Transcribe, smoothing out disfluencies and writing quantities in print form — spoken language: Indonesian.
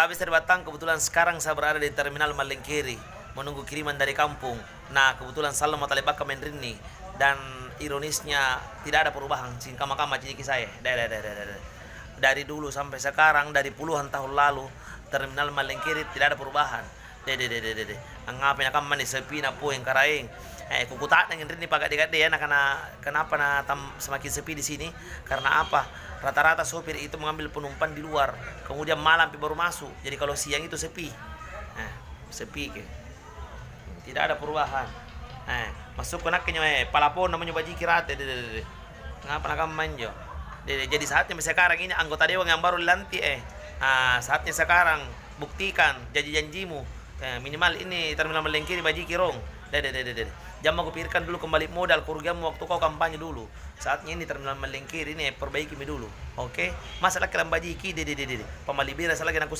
Tapi saya di Batang, kebetulan sekarang saya berada di Terminal Malengkeri, menunggu kiriman dari kampung. Nah, kebetulan Salam Matalebaka Menrini, dan ironisnya tidak ada perubahan. Singkama-kama ciki saya. Dari dulu sampai sekarang, dari puluhan tahun lalu, Terminal Malengkeri tidak ada perubahan. Ngapain akan manis sepi na po yang karaing. Kukutaan yang ini pakai dekat dia, karena kenapa semakin sepi di sini? Karena apa? Rata-rata sopir itu mengambil penumpang di luar, kemudian malam baru masuk. Jadi kalau siang itu sepi, sepi ke. Tidak ada perubahan. Masuk ke naknya palapon namanya baji kirate. Ngapa nak manjo? Jadi saatnya sekarang ini anggota dewan yang baru dilantik saatnya sekarang buktikan janji-janjimu. Minimal ini Terminal Malengkeri baji kirong. Jangan aku pikirkan dulu kembali modal kerugianmu waktu kau kampanye dulu. Saatnya ini Terminal Malengkeri ini perbaiki dulu. Oke? Masalah kelam bajiki, pemalibira lagi aku